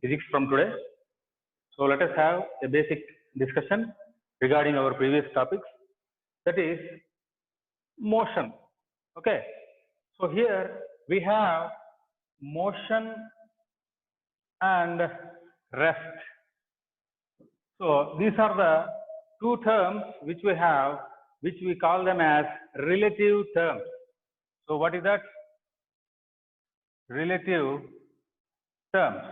physics from today. So let us have a basic discussion regarding our previous topics, that is motion. Okay. So here we have motion and rest. So these are the two terms which we have, which we call them as relative terms. So what is that? Relative terms.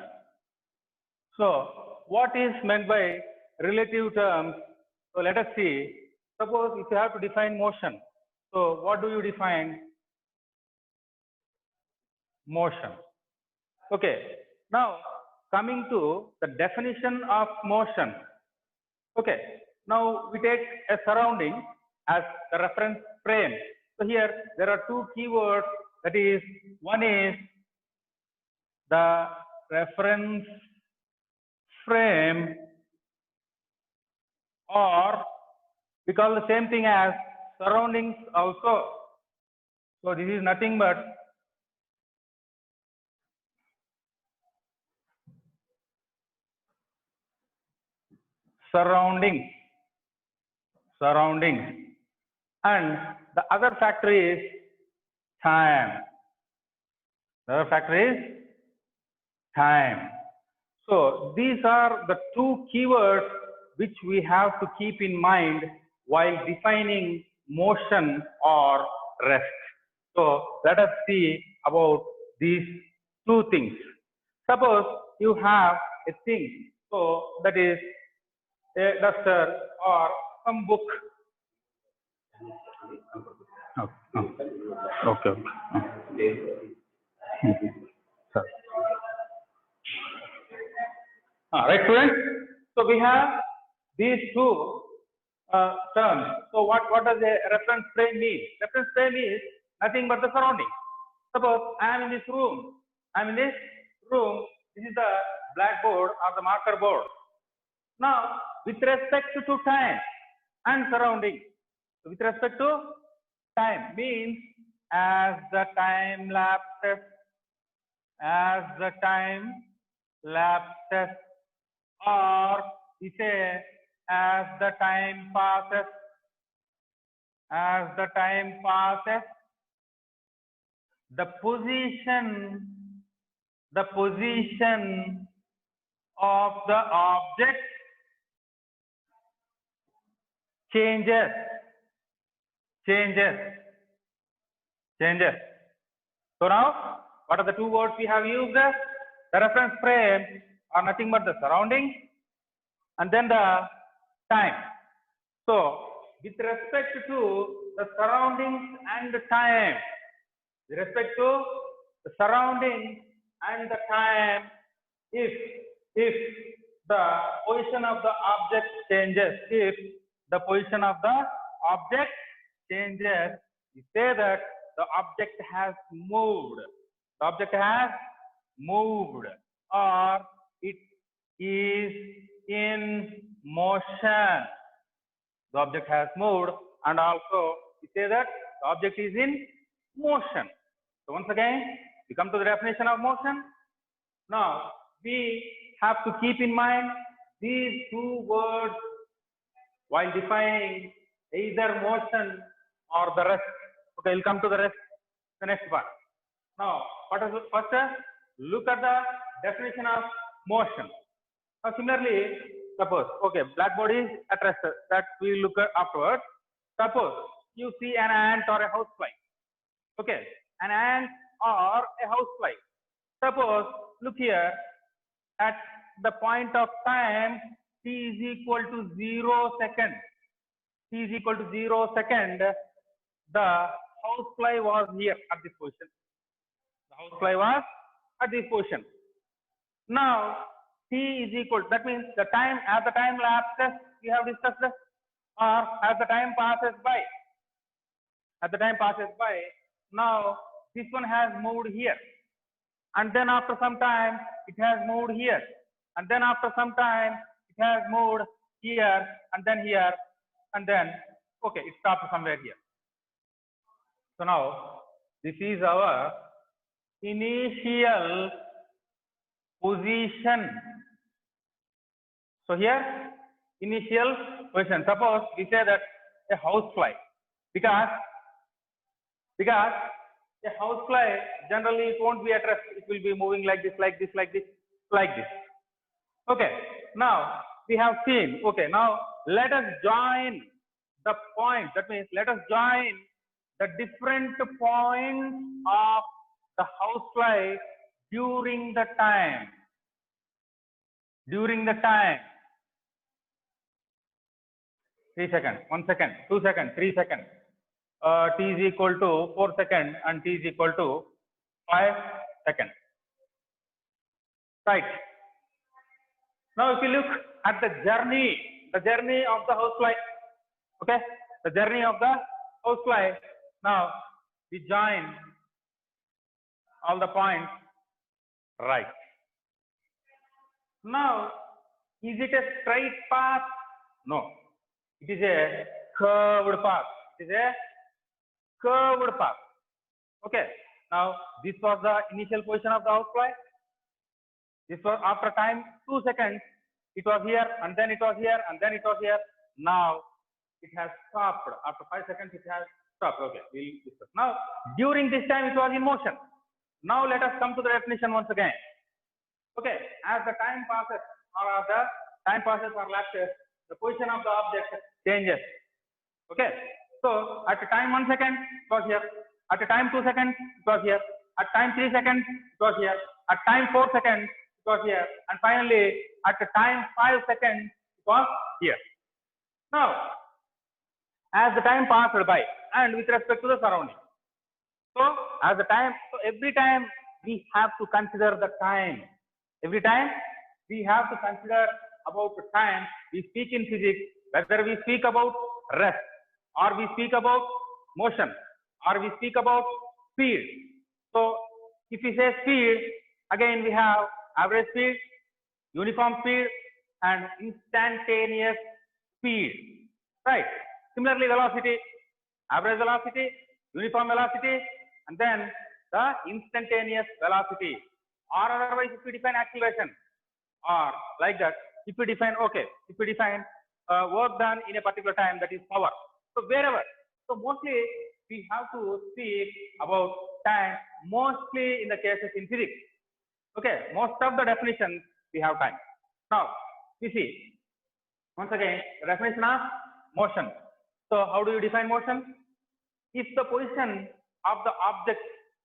So what is meant by relative terms? So let us see. Suppose if you have to define motion, so what do you define? Motion. Okay. Now coming to the definition of motion. Okay. Now we take a surrounding as the reference frame. So here there are two keywords. That is, one is the reference frame, or we call the same thing as surroundings also. So this is nothing but surroundings, and the other factor is time. The other factor is time. So these are the two keywords which we have to keep in mind while defining motion or rest. So let us see about these two things. Suppose you have a thing, so that is a duster or some book. Okay. Sorry. Right, students? So we have these two terms. So what does a reference frame mean? Reference frame is nothing but the surrounding. Suppose I am in this room. This is the blackboard or the marker board. Now, with respect to time and surrounding, with respect to time means as the time lapses, or we say as the time passes, the position of the object changes. So now, what are the two words we have used? The reference frame are nothing but the surrounding and then the time. So with respect to the surroundings and the time, with respect to the surrounding and the time, if the position of the object changes, we say that the object has moved. Or it is in motion. The object has moved, and also we say that the object is in motion. So once again, we come to the definition of motion. Now we have to keep in mind these two words while defining either motion or the rest. Okay, we'll come to the rest, the next part. Now, what is it? First, look at the definition of motion. Now, similarly, suppose, okay, blackboard is at rest, that we look at afterwards. Suppose you see an ant or a housefly. Okay, an ant or a housefly. Suppose, look here, at the point of time t is equal to 0 second. The housefly was here at this position. Now t is equal, that means the time, as the time lapses, we have discussed this, or as the time passes by. Now this one has moved here, and then after some time it has moved here, and then after some time it has moved here, and then here, and then okay, it stops somewhere here. So now this is our initial position. So here, initial position. Suppose we say that a housefly, because a housefly generally it won't be at rest. It will be moving like this, like this, like this, like this. Okay. Now we have seen. Okay. Now let us join the points. That means let us join the different points of the housefly during the time. During the time. 3 seconds, 1 second, 2 seconds, 3 seconds. T is equal to 4 seconds and T is equal to 5 seconds. Right. Now, if you look at the journey of the housefly, okay, the journey of the housefly. Now, we join all the points right. Now, is it a straight path? No. It is a curved path. It is a curved path. Okay. Now, this was the initial position of the housefly. This was after time 2 seconds. It was here, and then it was here, and then it was here. Now, it has stopped. After 5 seconds, it has stopped. Okay. We'll discuss. Now, during this time, it was in motion. Now, let us come to the definition once again. Okay. As the time passes, or as the time passes or lapses, the position of the object changes. Okay. So at the time 1 second, it was here. At the time 2 seconds, it was here. At time 3 seconds, it was here. At time 4 seconds, it was here. And finally, at the time 5 seconds, it was here. Now, as the time passed by, and with respect to the surrounding. So as the time, so every time we have to consider the time. Every time we have to consider about the time. We speak in physics, whether we speak about rest, or we speak about motion, or we speak about speed. So if we say speed, again we have average speed, uniform speed, and instantaneous speed. Right? Similarly, velocity, average velocity, uniform velocity, and then the instantaneous velocity. Or otherwise, if we define acceleration, or like that, if we define, okay, if we define work done in a particular time, that is power. So wherever, so mostly we have to speak about time, mostly in the cases in physics. Okay, most of the definitions we have time. Now, we see, once again, the definition of motion. So how do you define motion? If the position of the object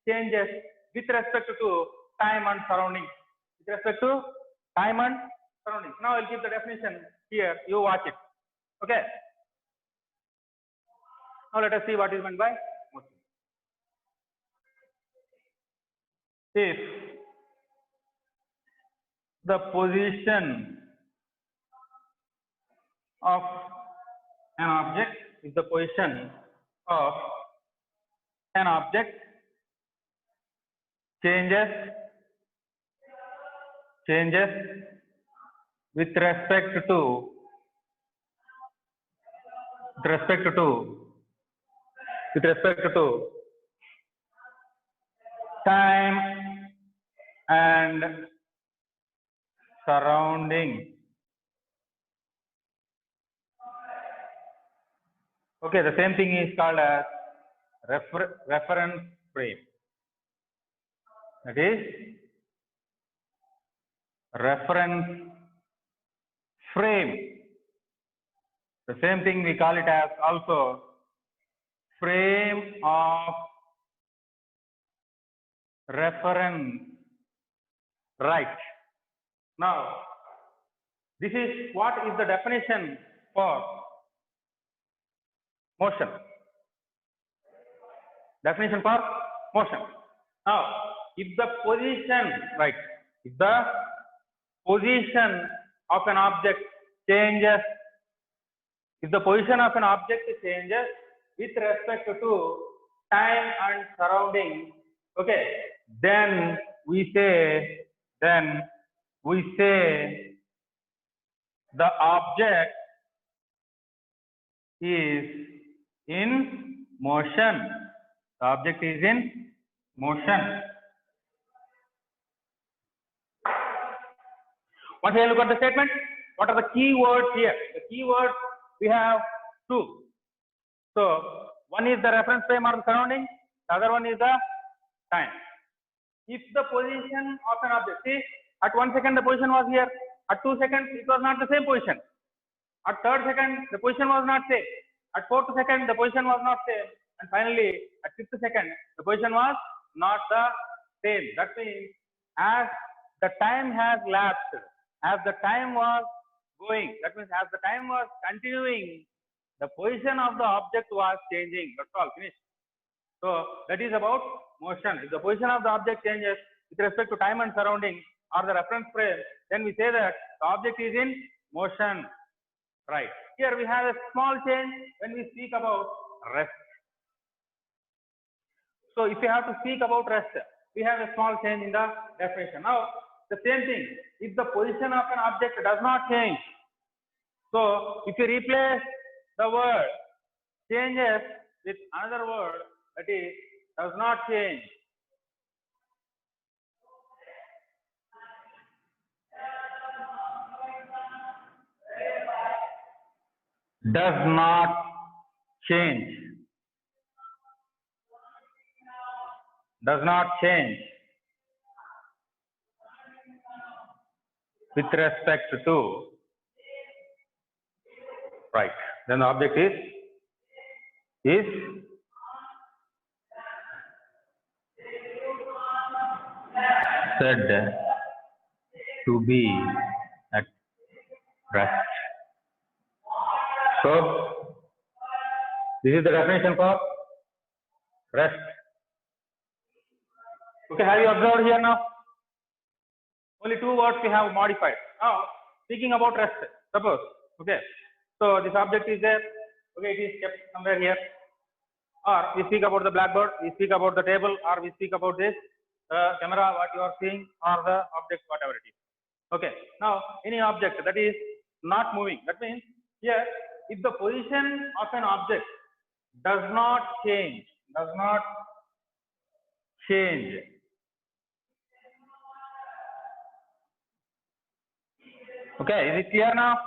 changes with respect to time and surroundings. With respect to time and surroundings. Now I'll give the definition here. You watch it. Okay. Now let us see what is meant by motion. If the position of an object, if the position of an object changes with respect to time and surrounding. Okay, the same thing is called as reference frame. That is reference frame. The same thing we call it as also frame of reference. Right. Now, this is what is the definition for motion. Definition for motion. Now, if the position, right, if the position of an object changes, if the position of an object changes with respect to time and surrounding, okay, then we say the object is in motion. The object is in motion. Once again, look at the statement. What are the key words here? The key words we have two. So one is the reference frame or the surrounding. The other one is the time. If the position of an object, see, at 1 second the position was here. At 2 seconds it was not the same position. At 3rd second the position was not same. At 4th second the position was not same. And finally at 5th second the position was not the same. That means as the time has lapsed, as the time was going, that means as the time was continuing, the position of the object was changing. That's all, finished. So that is about motion. If the position of the object changes with respect to time and surrounding or the reference frame, then we say that the object is in motion. Right. Here we have a small change when we speak about rest. So if we have to speak about rest, we have a small change in the definition. Now the same thing, if the position of an object does not change, so if you replace the word changes with another word, that is does not change. Does not change. Does not change with respect to, right, then the object is said to be at rest. So this is the definition for rest. Okay, have you observed here now? Only two words we have modified. Now speaking about rest, suppose, okay, so this object is there, okay, it is kept somewhere here, or we speak about the blackboard, we speak about the table, or we speak about this camera, what you are seeing, or the object, whatever it is. Okay, now any object that is not moving, that means here if the position of an object does not change, okay, is it clear now?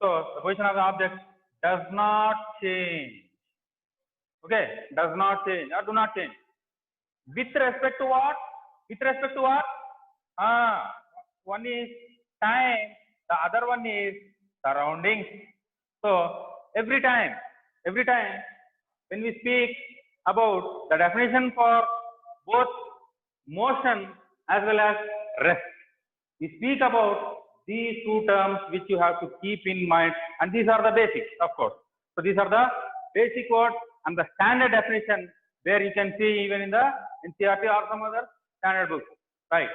So the position of the object does not change. Okay, does not change or do not change. With respect to what? With respect to what? One is time, the other one is surroundings. So every time when we speak about the definition for both motion as well as rest, we speak about these two terms which you have to keep in mind, and these are the basics, of course. So these are the basic words and the standard definition where you can see even in the NCERT or some other standard books, right?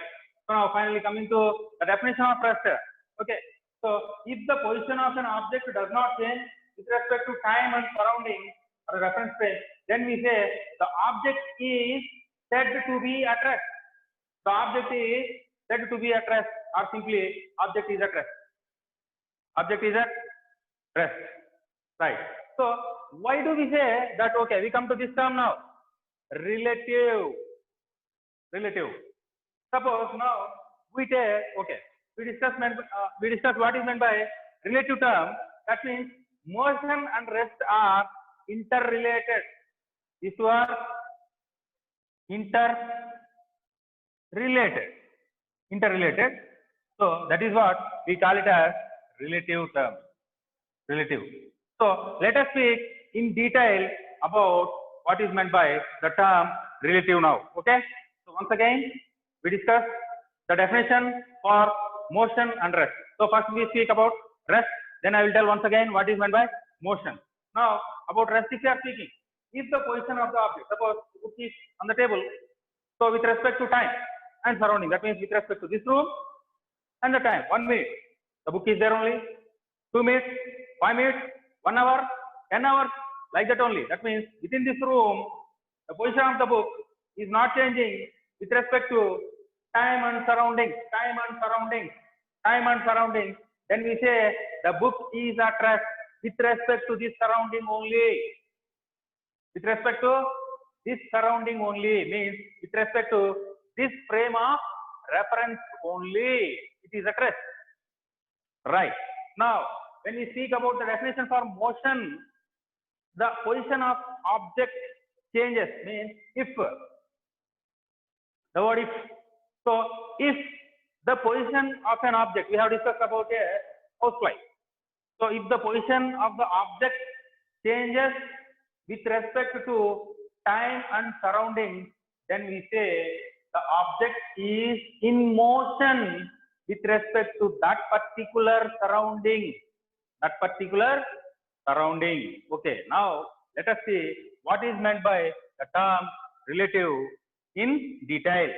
So now finally coming to the definition of rest. Okay, so if the position of an object does not change with respect to time and surrounding or reference frame, then we say the object is said to be at rest. The object is said to be at rest, or simply object is at rest. Object is at rest, right? So why do we say that? Okay, we come to this term now, relative. Suppose now we take, okay, we discuss what is meant by relative term. That means motion and rest are interrelated. These two are interrelated. So that is what we call it as relative term. Relative. So let us speak in detail about what is meant by the term relative now. Okay. So once again, we discuss the definition for motion and rest. So first we speak about rest. Then I will tell once again what is meant by motion. Now about rest, if we are speaking, if the position of the object, suppose the book is on the table, so with respect to time and surrounding, that means with respect to this room and the time, 1 minute, the book is there only, 2 minutes, 5 minutes, 1 hour, 10 hours, like that only. That means within this room, the position of the book is not changing with respect to time and surroundings. Then we say the book is at rest with respect to this surrounding only. With respect to this surrounding only means with respect to this frame of reference only, it is at rest. Right. Now, when we speak about the definition for motion, the position of object changes, means if, the word if. So, if the position of an object, we have discussed about a housefly. So, if the position of the object changes with respect to time and surroundings, then we say the object is in motion with respect to that particular surrounding. Okay, now let us see what is meant by the term relative in detail.